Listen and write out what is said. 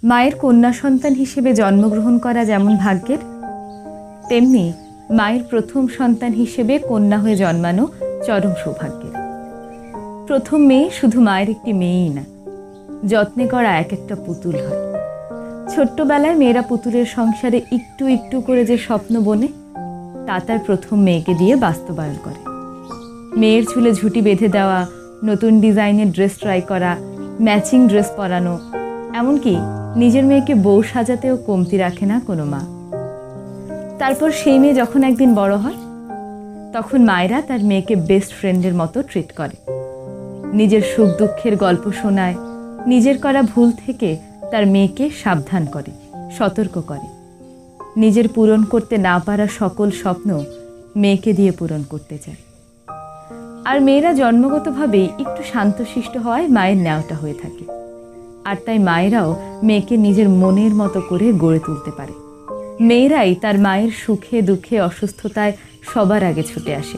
মায়ের কন্যা সন্তান হিসেবে জন্মগ্রহণ করা যেমন ভাগ্যের, তেমনি মায়ের প্রথম সন্তান হিসেবে কন্যা হয়ে জন্মানো চরম সৌভাগ্যের। প্রথম মেয়ে শুধু মায়ের একটি মেয়েই না, যত্নে করা এক একটা পুতুল হয়। ছোট্টবেলায় মেয়েরা পুতুলের সংসারে একটু একটু করে যে স্বপ্ন বোনে, তা তার প্রথম মেয়েকে দিয়ে বাস্তবায়ন করে। মেয়ের চুলে ঝুঁটি বেঁধে দেওয়া, নতুন ডিজাইনের ড্রেস ট্রাই করা, ম্যাচিং ড্রেস পরানো, এমনকি নিজের মেয়েকে বউ সাজাতেও কমতি রাখে না কোনো মা। তারপর সেই মেয়ে যখন একদিন বড় হয়, তখন মায়েরা তার মেয়েকে বেস্ট ফ্রেন্ডের মতো ট্রিট করে। নিজের সুখ দুঃখের গল্প শোনায়, নিজের করা ভুল থেকে তার মেয়েকে সাবধান করে, সতর্ক করে। নিজের পূরণ করতে না পারা সকল স্বপ্ন মেয়েকে দিয়ে পূরণ করতে চায়। আর মেয়েরা জন্মগতভাবেই একটু শান্তশিষ্ট হওয়ায় মায়ের ন্যাওটা হয়ে থাকে। আর তাই মায়েরাও মেয়েকে নিজের মনের মতো করে গড়ে তুলতে পারে। মেয়েরাই তার মায়ের সুখে দুঃখে অসুস্থতায় সবার আগে ছুটে আসে।